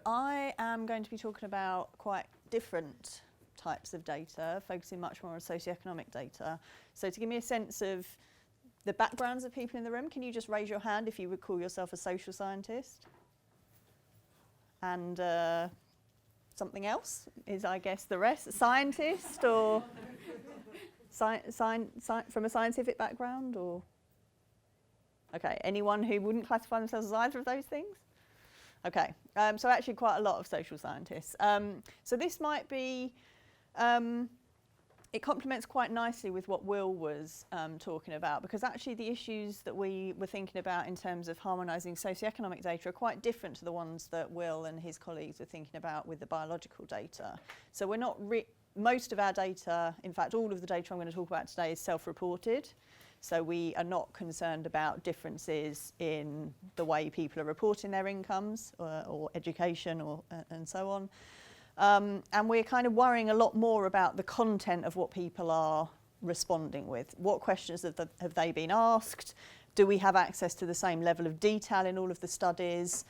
I am going to be talking about quite different types of data, focusing much more on socioeconomic data. So to give me a sense of the backgrounds of people in the room, can you just raise your hand if you would call yourself a social scientist? And something else is, I guess, the rest. A scientist or from a scientific background? Or okay, anyone who wouldn't classify themselves as either of those things? Okay, so actually quite a lot of social scientists. So this might be, it complements quite nicely with what Will was talking about, because actually the issues that we were thinking about in terms of harmonising socioeconomic data are quite different to the ones that Will and his colleagues were thinking about with the biological data. So we're not, most of our data, in fact all of the data I'm going to talk about today is self-reported. So we are not concerned about differences in the way people are reporting their incomes or education and so on. And we're kind of worrying a lot more about the content of what people are responding with. What questions have they been asked? Do we have access to the same level of detail in all of the studies?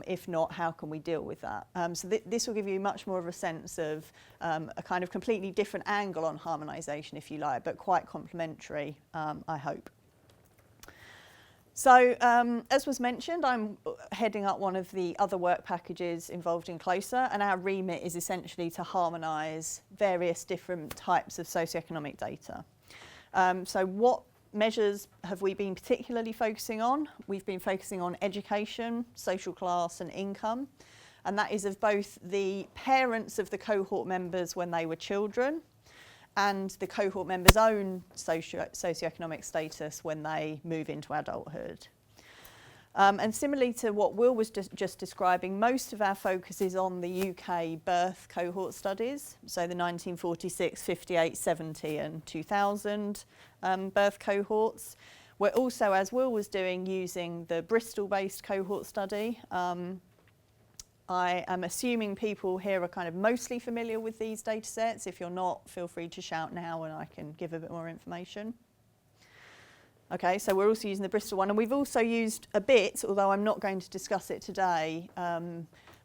If not, how can we deal with that? So this will give you much more of a sense of a kind of completely different angle on harmonisation, if you like, but quite complementary, I hope. So, as was mentioned, I'm heading up one of the other work packages involved in Closer, and our remit is essentially to harmonise various different types of socioeconomic data. So what measures have we been particularly focusing on? We've been focusing on education, social class and income, and that is of both the parents of the cohort members when they were children and the cohort members' own socioeconomic status when they move into adulthood. And similarly to what Will was just describing, most of our focus is on the UK birth cohort studies, so the 1946, 58, 70 and 2000 birth cohorts. We're also, as Will was doing, using the Bristol-based cohort study. I am assuming people here are kind of mostly familiar with these data sets. If you're not, feel free to shout now and I can give a bit more information. Okay, so we're also using the Bristol one, and we've also used a bit, although I'm not going to discuss it today,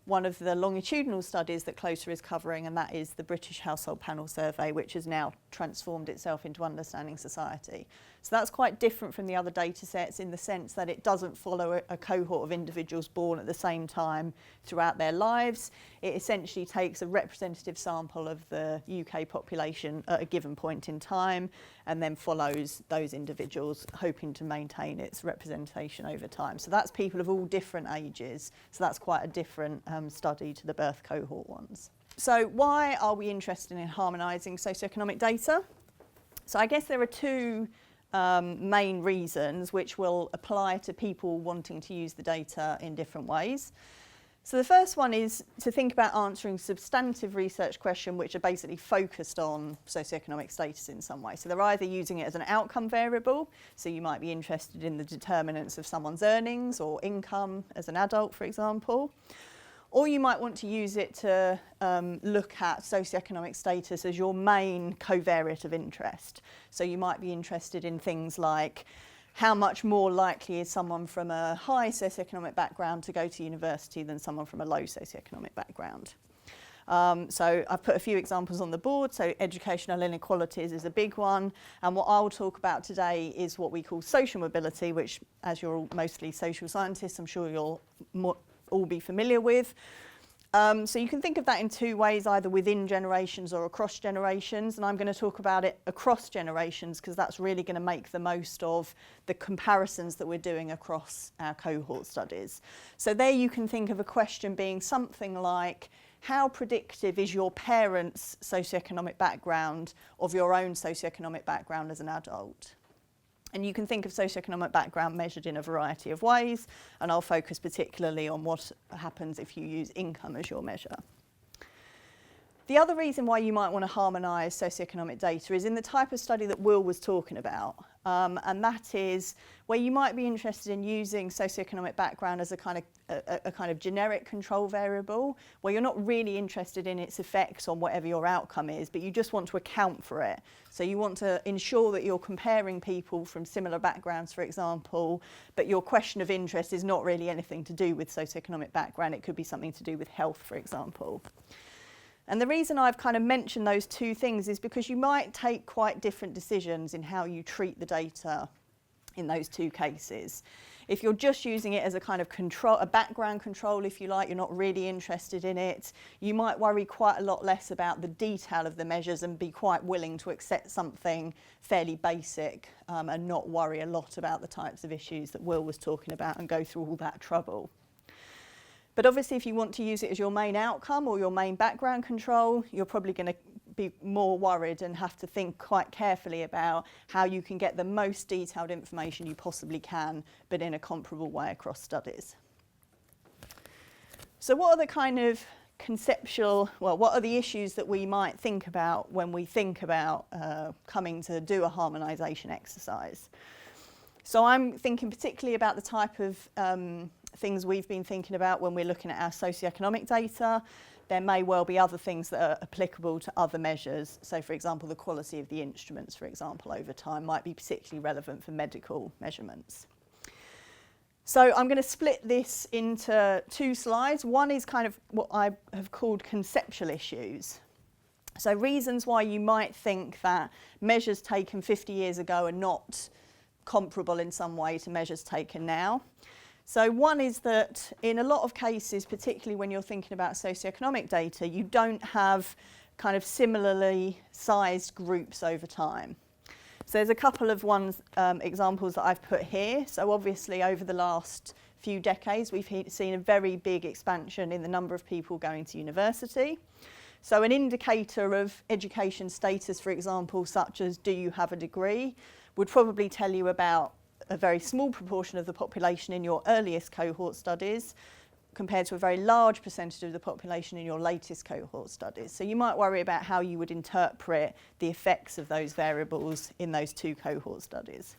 one of the longitudinal studies that Closer is covering, and that is the British Household Panel Survey, which has now transformed itself into Understanding Society. So that's quite different from the other data sets in the sense that it doesn't follow a cohort of individuals born at the same time throughout their lives. It essentially takes a representative sample of the UK population at a given point in time and then follows those individuals, hoping to maintain its representation over time. So that's people of all different ages. So that's quite a different study to the birth cohort ones. So why are we interested in harmonising socioeconomic data? So I guess there are two main reasons which will apply to people wanting to use the data in different ways. So the first one is to think about answering substantive research questions which are basically focused on socioeconomic status in some way. So they're either using it as an outcome variable, so you might be interested in the determinants of someone's earnings or income as an adult, for example. Or you might want to use it to look at socioeconomic status as your main covariate of interest. So you might be interested in things like how much more likely is someone from a high socioeconomic background to go to university than someone from a low socioeconomic background. So I've put a few examples on the board. So educational inequalities is a big one. And what I'll talk about today is what we call social mobility, which, as you're all mostly social scientists, I'm sure you'll all be familiar with. So you can think of that in two ways, either within generations or across generations, and I'm going to talk about it across generations because that's really going to make the most of the comparisons that we're doing across our cohort studies. So there you can think of a question being something like, how predictive is your parents' socioeconomic background of your own socioeconomic background as an adult? And you can think of socioeconomic background measured in a variety of ways, and I'll focus particularly on what happens if you use income as your measure. The other reason why you might want to harmonise socioeconomic data is in the type of study that Will was talking about, and that is where you might be interested in using socioeconomic background as a kind of generic control variable, where you're not really interested in its effects on whatever your outcome is, but you just want to account for it. So you want to ensure that you're comparing people from similar backgrounds, for example, but your question of interest is not really anything to do with socioeconomic background. It could be something to do with health, for example. And the reason I've kind of mentioned those two things is because you might take quite different decisions in how you treat the data in those two cases. If you're just using it as a kind of control, a background control, if you like, you're not really interested in it, you might worry quite a lot less about the detail of the measures and be quite willing to accept something fairly basic and not worry a lot about the types of issues that Will was talking about and go through all that trouble. But obviously, if you want to use it as your main outcome or your main background control, you're probably going to be more worried and have to think quite carefully about how you can get the most detailed information you possibly can, but in a comparable way across studies. So what are the kind of what are the issues that we might think about when we think about coming to do a harmonisation exercise? So I'm thinking particularly about the type of things we've been thinking about when we're looking at our socioeconomic data. There may well be other things that are applicable to other measures. So, for example, the quality of the instruments, for example, over time might be particularly relevant for medical measurements. So I'm going to split this into two slides. One is kind of what I have called conceptual issues. So reasons why you might think that measures taken 50 years ago are not comparable in some way to measures taken now. So one is that in a lot of cases, particularly when you're thinking about socioeconomic data, you don't have kind of similarly sized groups over time. So there's a couple of examples that I've put here. So obviously over the last few decades, we've seen a very big expansion in the number of people going to university. So an indicator of education status, for example, such as do you have a degree, would probably tell you about a very small proportion of the population in your earliest cohort studies compared to a very large percentage of the population in your latest cohort studies. So you might worry about how you would interpret the effects of those variables in those two cohort studies.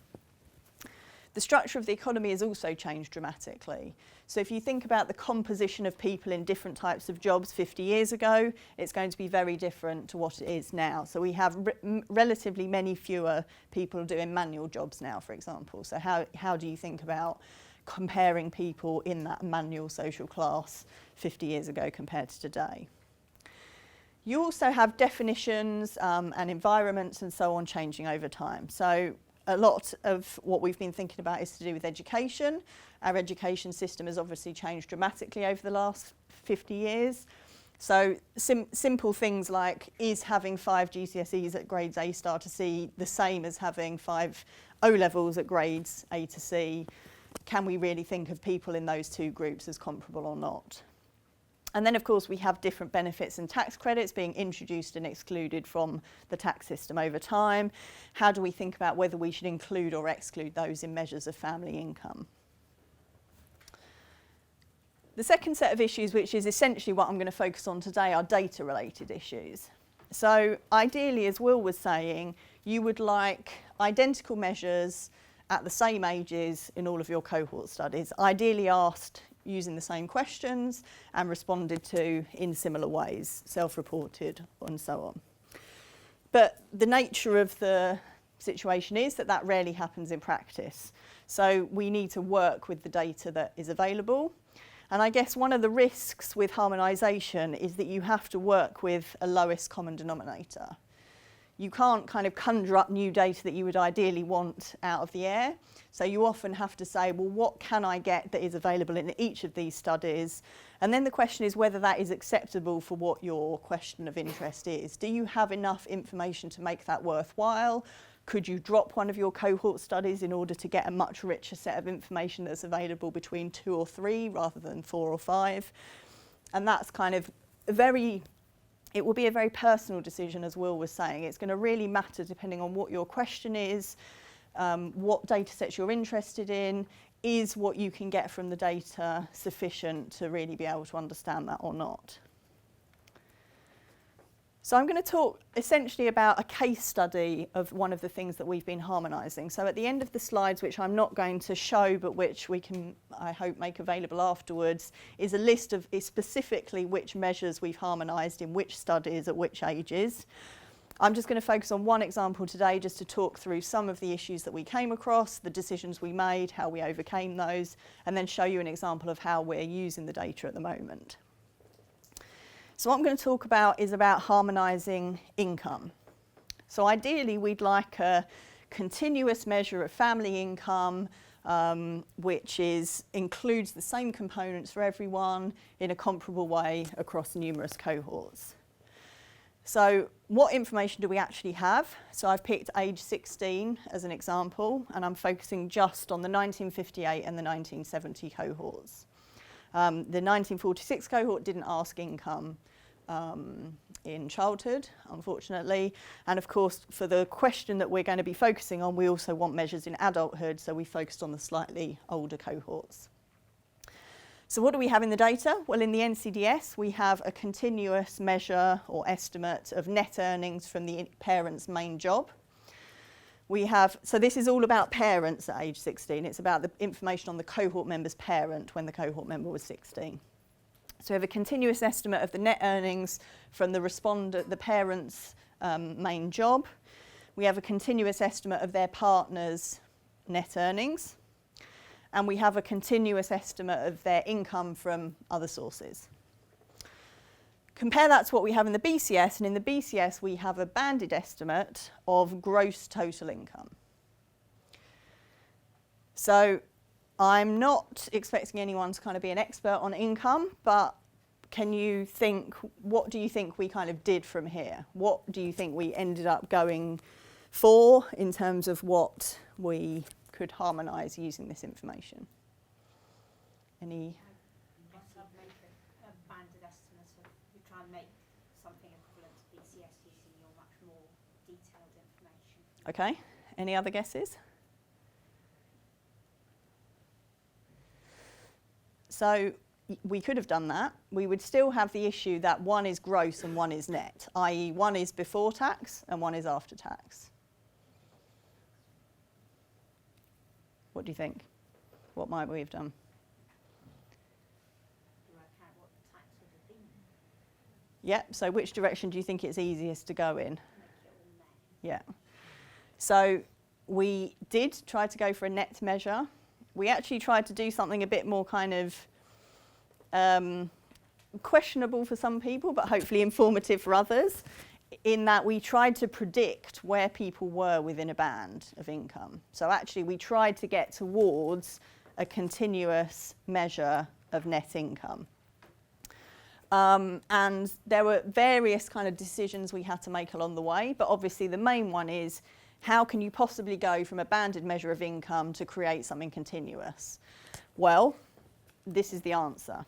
The structure of the economy has also changed dramatically. So if you think about the composition of people in different types of jobs 50 years ago, it's going to be very different to what it is now. So we have relatively many fewer people doing manual jobs now, for example. So how do you think about comparing people in that manual social class 50 years ago compared to today? You also have definitions and environments and so on changing over time. So a lot of what we've been thinking about is to do with education. Our education system has obviously changed dramatically over the last 50 years. So simple things like, is having 5 GCSEs at grades A star to C the same as having 5 O-levels at grades A to C? Can we really think of people in those two groups as comparable or not? And then, of course, we have different benefits and tax credits being introduced and excluded from the tax system over time. How do we think about whether we should include or exclude those in measures of family income? The second set of issues, which is essentially what I'm going to focus on today, are data-related issues. So ideally, as Will was saying, you would like identical measures at the same ages in all of your cohort studies, ideally asked using the same questions and responded to in similar ways, self-reported and so on. But the nature of the situation is that rarely happens in practice. So we need to work with the data that is available. And I guess one of the risks with harmonisation is that you have to work with a lowest common denominator. You can't kind of conjure up new data that you would ideally want out of the air. So you often have to say, well, what can I get that is available in each of these studies? And then the question is whether that is acceptable for what your question of interest is. Do you have enough information to make that worthwhile? Could you drop one of your cohort studies in order to get a much richer set of information that's available between 2 or 3 rather than 4 or 5? And that's kind of it will be a very personal decision, as Will was saying. It's going to really matter depending on what your question is, what data sets you're interested in, is what you can get from the data sufficient to really be able to understand that or not. So I'm going to talk essentially about a case study of one of the things that we've been harmonising. So at the end of the slides, which I'm not going to show, but which we can, I hope, make available afterwards, is a list of specifically which measures we've harmonised in which studies at which ages. I'm just going to focus on one example today just to talk through some of the issues that we came across, the decisions we made, how we overcame those, and then show you an example of how we're using the data at the moment. So what I'm going to talk about is about harmonising income. So ideally we'd like a continuous measure of family income which includes the same components for everyone in a comparable way across numerous cohorts. So what information do we actually have? So I've picked age 16 as an example, and I'm focusing just on the 1958 and the 1970 cohorts. The 1946 cohort didn't ask income in childhood, unfortunately. And of course, for the question that we're going to be focusing on, we also want measures in adulthood, so we focused on the slightly older cohorts. So what do we have in the data? Well, in the NCDS, we have a continuous measure or estimate of net earnings from the parent's main job. So this is all about parents at age 16. It's about the information on the cohort member's parent when the cohort member was 16. So we have a continuous estimate of the net earnings from the parent's main job. We have a continuous estimate of their partner's net earnings. And we have a continuous estimate of their income from other sources. Compare that to what we have in the BCS, and in the BCS we have a banded estimate of gross total income. So I'm not expecting anyone to kind of be an expert on income, but can you think, what do you think we kind of did from here? What do you think we ended up going for in terms of what we could harmonise using this information? Any? Banded estimate of, you try and make something equivalent to BCS using your much more detailed information. Okay, any other guesses? So we could have done that. We would still have the issue that one is gross and one is net, i.e. one is before tax and one is after tax. What do you think? What might we have done? Yeah, so which direction do you think it's easiest to go in? Yeah. So we did try to go for a net measure. We actually tried to do something a bit more kind of questionable for some people, but hopefully informative for others, in that we tried to predict where people were within a band of income. So actually we tried to get towards a continuous measure of net income. And there were various kind of decisions we had to make along the way, but obviously the main one is, how can you possibly go from a banded measure of income to create something continuous? Well, this is the answer.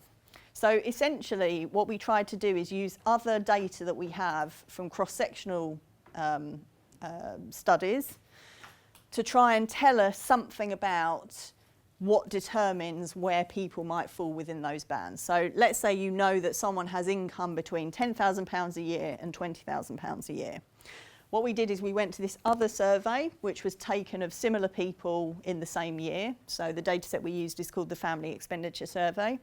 So essentially what we tried to do is use other data that we have from cross-sectional studies to try and tell us something about what determines where people might fall within those bands. So let's say you know that someone has income between £10,000 a year and £20,000 a year. What we did is we went to this other survey, which was taken of similar people in the same year. So the data set we used is called the Family Expenditure Survey.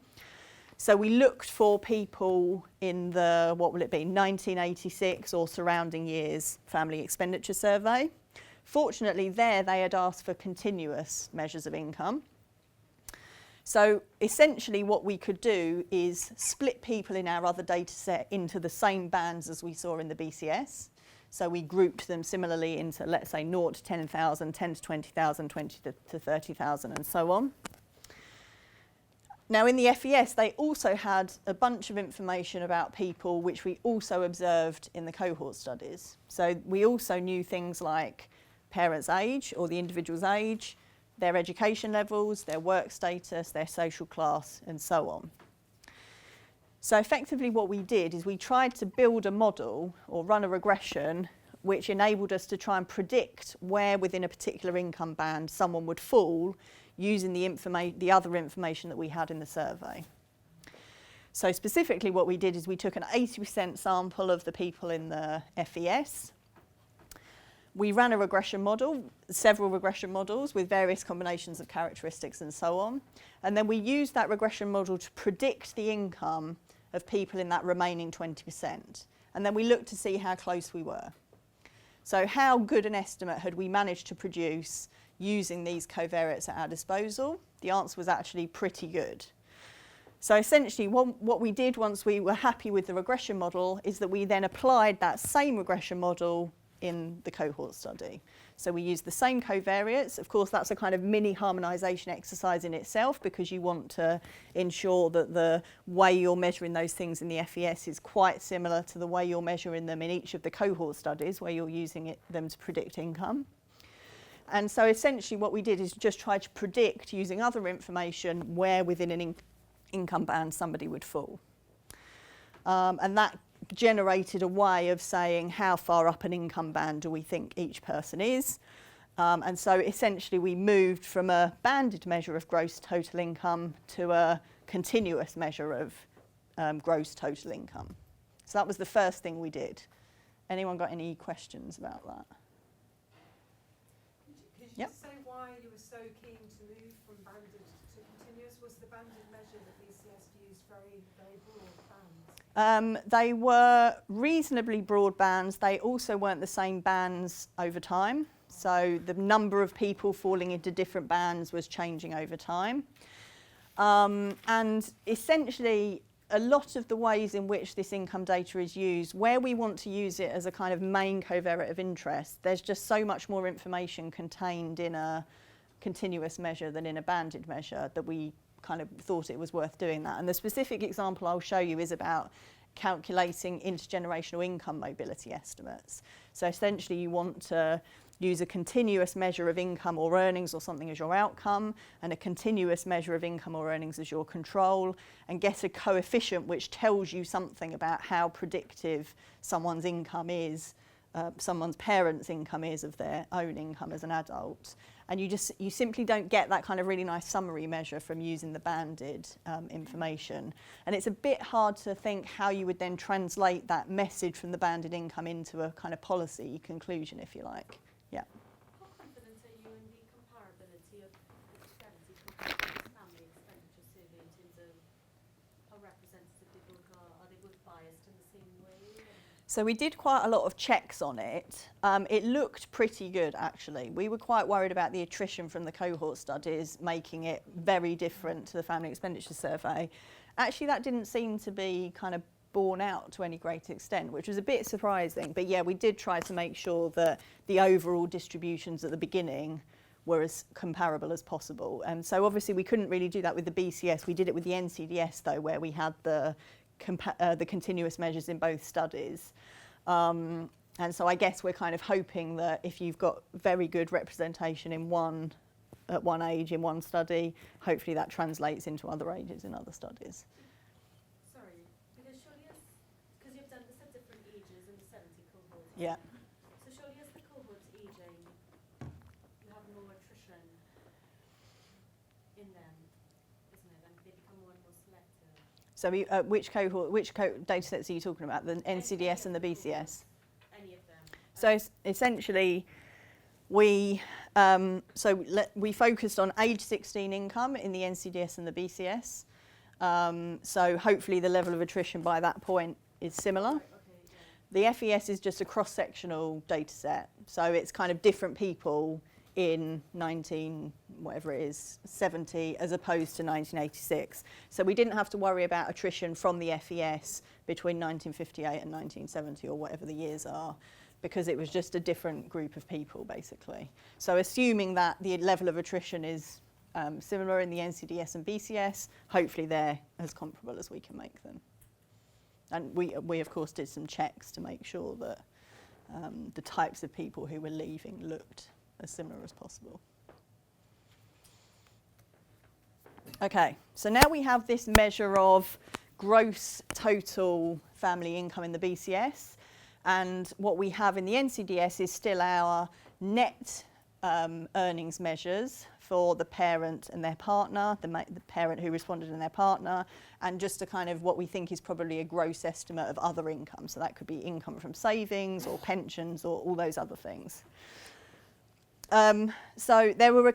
So we looked for people in the, 1986 or surrounding years Family Expenditure Survey. Fortunately there they had asked for continuous measures of income. So essentially what we could do is split people in our other data set into the same bands as we saw in the BCS. So we grouped them similarly into, let's say, 0 to 10,000, 10 to 20,000, 20 to 30,000 and so on. Now in the FES they also had a bunch of information about people which we also observed in the cohort studies. So we also knew things like parents' age or the individual's age, their education levels, their work status, their social class and so on. So effectively what we did is we tried to build a model or run a regression which enabled us to try and predict where within a particular income band someone would fall using the other information that we had in the survey. So specifically what we did is we took an 80% sample of the people in the FES. We ran a regression model, several regression models with various combinations of characteristics and so on. And then we used that regression model to predict the income of people in that remaining 20%. And then we looked to see how close we were. So how good an estimate had we managed to produce using these covariates at our disposal? The answer was actually pretty good. So essentially what we did once we were happy with the regression model is that we then applied that same regression model in the cohort study. So we use the same covariates. Of course, that's a kind of mini harmonisation exercise in itself, because you want to ensure that the way you're measuring those things in the FES is quite similar to the way you're measuring them in each of the cohort studies where you're using them to predict income. And so essentially what we did is just try to predict, using other information, where within an income band somebody would fall. And that generated a way of saying how far up an income band do we think each person is. And so essentially we moved from a banded measure of gross total income to a continuous measure of gross total income. So that was the first thing we did. Anyone got any questions about that? Could you just say why you were so keen to move from banded to continuous? Was the banded measure that BCS used very, very broad bands? They were reasonably broad bands. They also weren't the same bands over time. So the number of people falling into different bands was changing over time. And essentially, a lot of the ways in which this income data is used, where we want to use it as a kind of main covariate of interest, there's just so much more information contained in a continuous measure than in a banded measure that we kind of thought it was worth doing that. And the specific example I'll show you is about calculating intergenerational income mobility estimates. So essentially you want to use a continuous measure of income or earnings or something as your outcome, and a continuous measure of income or earnings as your control, and get a coefficient which tells you something about how predictive someone's income is, someone's parents' income is of their own income as an adult. And you simply don't get that kind of really nice summary measure from using the banded information. And it's a bit hard to think how you would then translate that message from the banded income into a kind of policy conclusion, if you like. Yeah. How confident are you in the comparability of expenses compared to the family expenditure survey in terms of how representative they both are they both biased in the same way? So we did quite a lot of checks on it. It looked pretty good, actually. We were quite worried about the attrition from the cohort studies, making it very different to the family expenditure survey. Actually, that didn't seem to be kind of borne out to any great extent, which was a bit surprising. But yeah, we did try to make sure that the overall distributions at the beginning were as comparable as possible. And so obviously we couldn't really do that with the BCS. We did it with the NCDS though, where we had the continuous measures in both studies. And so I guess we're kind of hoping that if you've got very good representation at one age in one study, hopefully that translates into other ages in other studies. Because you've done this at different ages in the 70 cohorts. Yeah. So surely as the cohorts aging, you have more attrition in them, isn't it? And they become more and more selective. So which data sets are you talking about? The NCDS and the BCS? Any of them. So essentially, we focused on age 16 income in the NCDS and the BCS. So hopefully the level of attrition by that point is similar. Right, okay, yeah. The FES is just a cross-sectional data set. So it's kind of different people in 70 as opposed to 1986. So we didn't have to worry about attrition from the FES between 1958 and 1970 or whatever the years are, because it was just a different group of people basically. So assuming that the level of attrition is similar in the NCDS and BCS, hopefully they're as comparable as we can make them. And we of course did some checks to make sure that the types of people who were leaving looked as similar as possible. Okay, so now we have this measure of gross total family income in the BCS, and what we have in the NCDS is still our net earnings measures for the parent and their partner, the parent who responded and their partner, and just a kind of what we think is probably a gross estimate of other income. So that could be income from savings or pensions or all those other things. So there were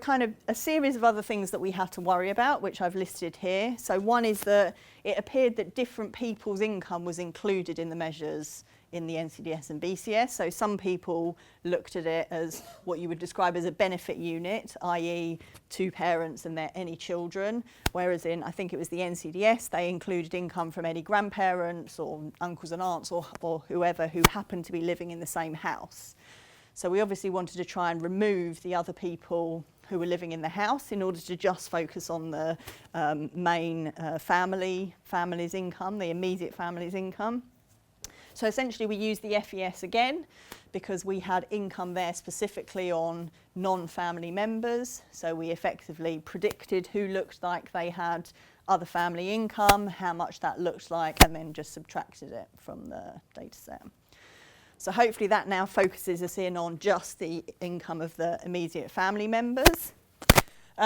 a series of other things that we had to worry about, which I've listed here. So one is that it appeared that different people's income was included in the measures in the NCDS and BCS. So some people looked at it as what you would describe as a benefit unit, i.e. 2 parents and their any children, whereas in, I think it was the NCDS, they included income from any grandparents or uncles and aunts or whoever who happened to be living in the same house. So we obviously wanted to try and remove the other people who were living in the house in order to just focus on the main family's income, the immediate family's income. So essentially we used the FES again because we had income there specifically on non-family members. So we effectively predicted who looked like they had other family income, how much that looked like, and then just subtracted it from the data set. So hopefully that now focuses us in on just the income of the immediate family members.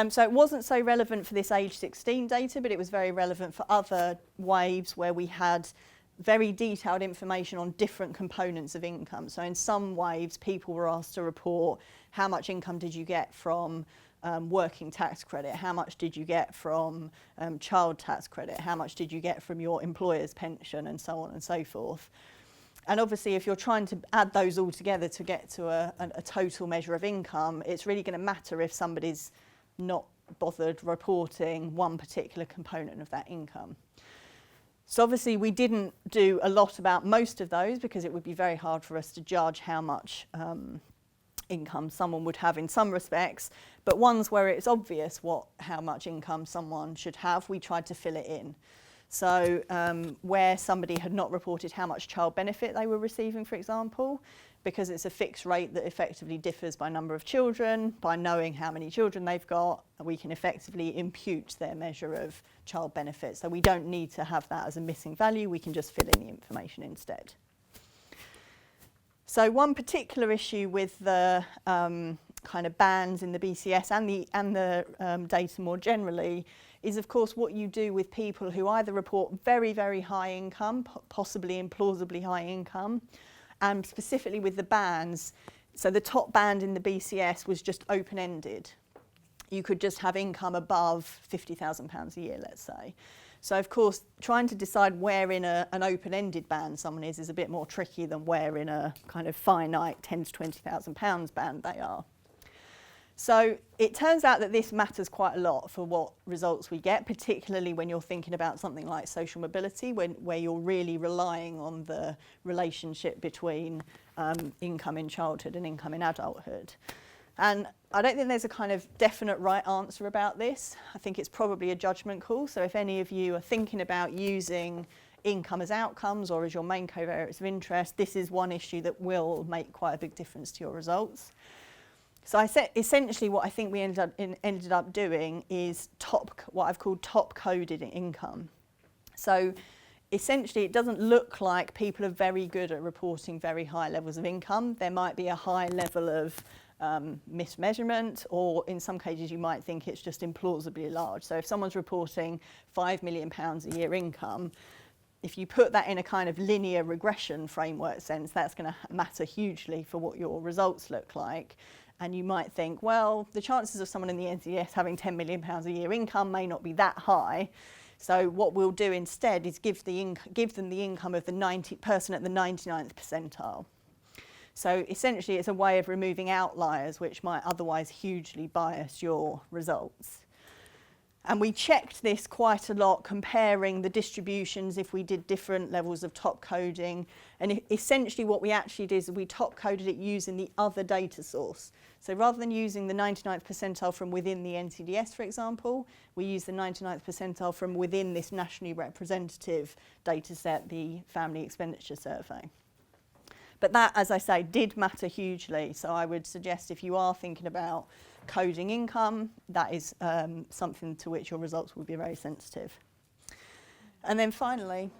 So it wasn't so relevant for this age 16 data, but it was very relevant for other waves where we had very detailed information on different components of income. So in some waves, people were asked to report how much income did you get from working tax credit, how much did you get from child tax credit, how much did you get from your employer's pension, and so on and so forth. And obviously, if you're trying to add those all together to get to a total measure of income, it's really going to matter if somebody's not bothered reporting one particular component of that income. So obviously, we didn't do a lot about most of those because it would be very hard for us to judge how much income someone would have in some respects. But ones where it's obvious how much income someone should have, we tried to fill it in. So where somebody had not reported how much child benefit they were receiving, for example, because it's a fixed rate that effectively differs by number of children, by knowing how many children they've got, we can effectively impute their measure of child benefit. So we don't need to have that as a missing value, we can just fill in the information instead. So one particular issue with the kind of bands in the BCS and the data more generally is, of course, what you do with people who either report very, very high income, possibly implausibly high income, and specifically with the bands. So the top band in the BCS was just open-ended. You could just have income above £50,000 a year, let's say. So, of course, trying to decide where in an open-ended band someone is a bit more tricky than where in a kind of finite £10,000 to £20,000 band they are. So it turns out that this matters quite a lot for what results we get, particularly when you're thinking about something like social mobility, where you're really relying on the relationship between income in childhood and income in adulthood. And I don't think there's a kind of definite right answer about this. I think it's probably a judgment call. So if any of you are thinking about using income as outcomes or as your main covariates of interest, this is one issue that will make quite a big difference to your results. So I said essentially what I think we ended up doing is what I've called top-coded income. So essentially it doesn't look like people are very good at reporting very high levels of income. There might be a high level of mismeasurement, or in some cases you might think it's just implausibly large. So if someone's reporting £5 million a year income, if you put that in a kind of linear regression framework sense, that's going to matter hugely for what your results look like. And you might think, well, the chances of someone in the NCDS having £10 million a year income may not be that high. So what we'll do instead is give them the income of the person at the 99th percentile. So essentially it's a way of removing outliers which might otherwise hugely bias your results. And we checked this quite a lot, comparing the distributions if we did different levels of top coding. And essentially what we actually did is we top coded it using the other data source. So rather than using the 99th percentile from within the NCDS, for example, we used the 99th percentile from within this nationally representative data set, the Family Expenditure Survey. But that, as I say, did matter hugely. So I would suggest if you are thinking about coding income, that is something to which your results will be very sensitive. And then finally,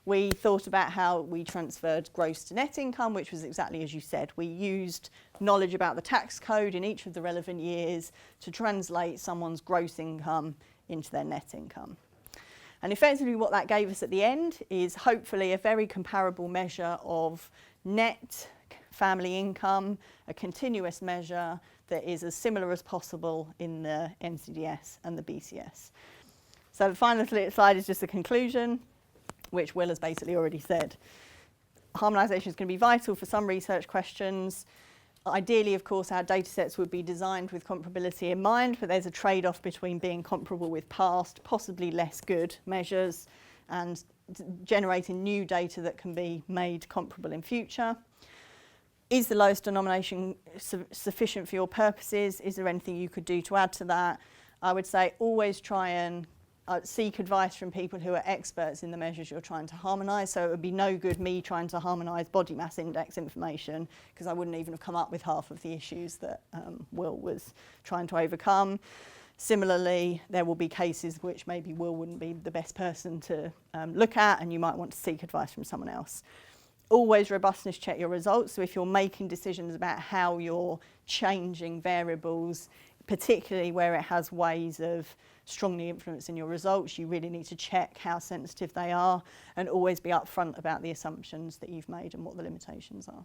We thought about how we transferred gross to net income, which was exactly as you said. We used knowledge about the tax code in each of the relevant years to translate someone's gross income into their net income. And effectively what that gave us at the end is hopefully a very comparable measure of net family income, a continuous measure that is as similar as possible in the NCDS and the BCS. So the final slide is just a conclusion, which Will has basically already said. Harmonisation is going to be vital for some research questions. Ideally, of course, our data sets would be designed with comparability in mind, but there's a trade-off between being comparable with past, possibly less good measures, and generating new data that can be made comparable in future. Is the lowest denomination sufficient for your purposes? Is there anything you could do to add to that? I would say always try and seek advice from people who are experts in the measures you're trying to harmonise. So it would be no good me trying to harmonise body mass index information, because I wouldn't even have come up with half of the issues that Will was trying to overcome. Similarly, there will be cases which maybe Will wouldn't be the best person to look at, and you might want to seek advice from someone else. Always robustness check your results. So if you're making decisions about how you're changing variables, particularly where it has ways of strongly influencing your results, you really need to check how sensitive they are and always be upfront about the assumptions that you've made and what the limitations are.